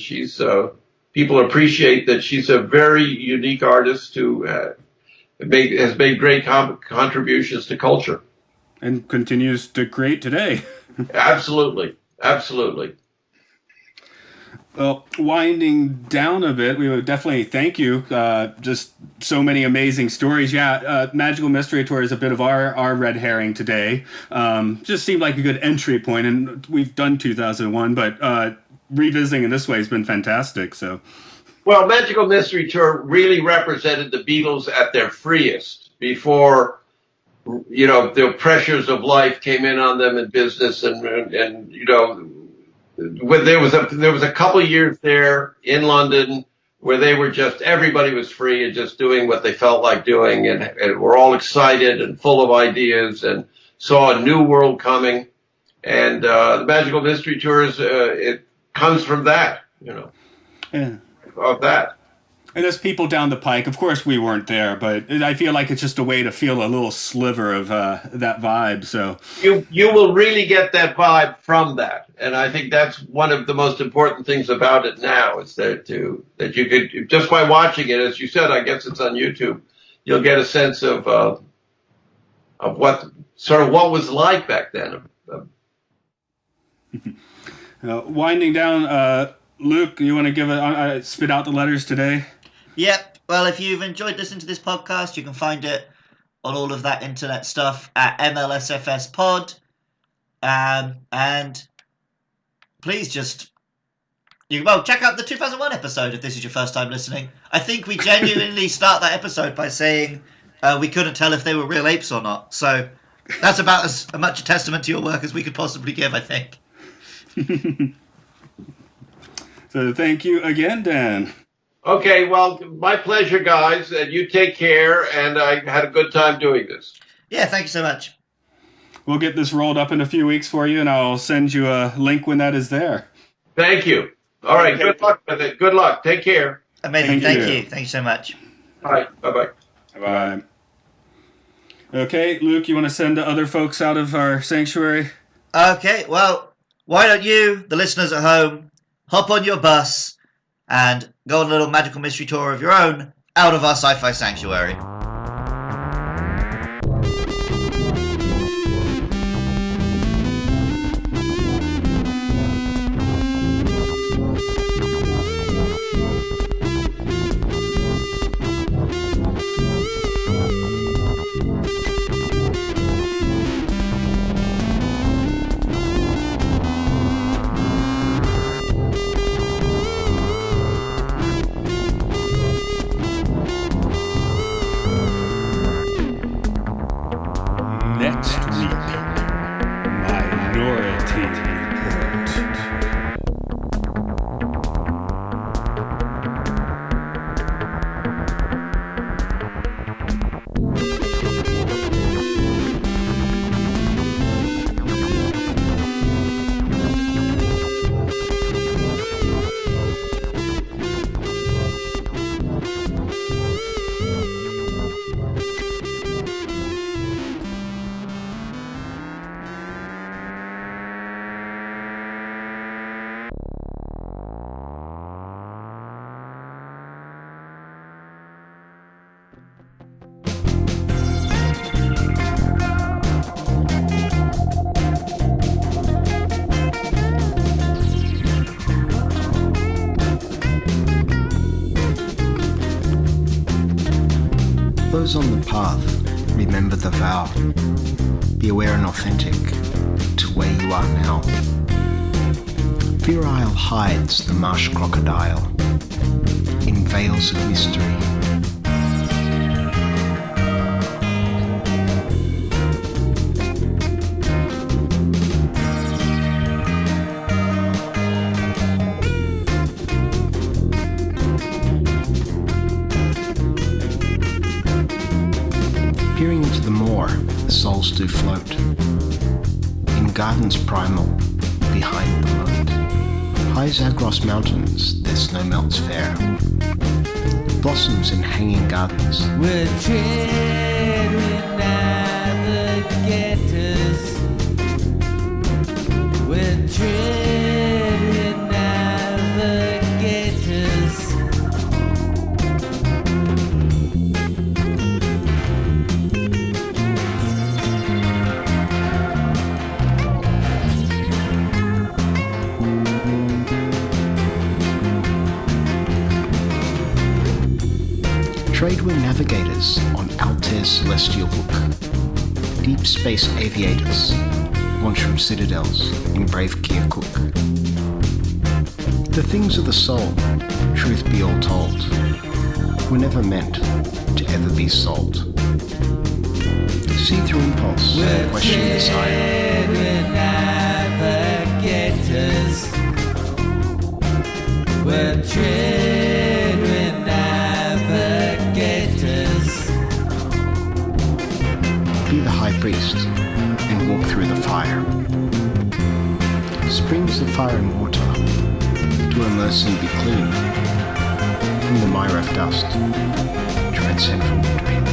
people appreciate that she's a very unique artist who has made great contributions to culture. And continues to create today. Absolutely. Absolutely. Well, winding down a bit, we would definitely thank you. Just so many amazing stories. Yeah, Magical Mystery Tour is a bit of our red herring today. Just seemed like a good entry point, and we've done 2001, but revisiting in this way has been fantastic. So, well, Magical Mystery Tour really represented the Beatles at their freest before, you know, the pressures of life came in on them in business, and you know. When there was a couple of years there in London where they were just, everybody was free and just doing what they felt like doing, and were all excited and full of ideas and saw a new world coming. And the Magical Mystery Tours, it comes from that, you know, of that. And as people down the pike, of course we weren't there, but I feel like it's just a way to feel a little sliver of that vibe. So you will really get that vibe from that, and I think that's one of the most important things about it now is that you could, just by watching it, as you said, I guess it's on YouTube, you'll get a sense of what was like back then. Winding down, Luke, you want to give spit out the letters today? Yep. Well, if you've enjoyed listening to this podcast, you can find it on all of that internet stuff at MLSFS Pod. And please check out the 2001 episode if this is your first time listening. I think we genuinely start that episode by saying we couldn't tell if they were real apes or not. So that's about as much a testament to your work as we could possibly give, I think. So thank you again, Dan. Okay, well, my pleasure, guys. You take care, and I had a good time doing this. Yeah, thank you so much. We'll get this rolled up in a few weeks for you, and I'll send you a link when that is there. Thank you. All right, good luck with it. Good luck. Take care. Amazing. Thank you. Thank you so much. All right, bye-bye. Bye. Okay, Luke, you want to send the other folks out of our sanctuary? Okay, well, why don't you, the listeners at home, hop on your bus and go on a little magical mystery tour of your own out of our sci-fi sanctuary. Next week, Minority Report. Those on the path remember the vow. Be aware and authentic to where you are now. Virile hides the marsh crocodile in veils of mystery. Peering into the moor, the souls do float. In gardens primal, behind the moat. High Zagros mountains, their snow melts fair. Blossoms in hanging gardens. We're trade navigators. We're trade navigators. Tradewind navigators on Altair's celestial hook. Deep space aviators launch from citadels in brave Keokuk. The things of the soul, truth be all told, were never meant to ever be sold. See through impulse, question desire. We're navigators. We're trade navigators. Be the high priest and walk through the fire. Springs of fire and water to immerse and be clean. From the mire of dust, transcend from the dream.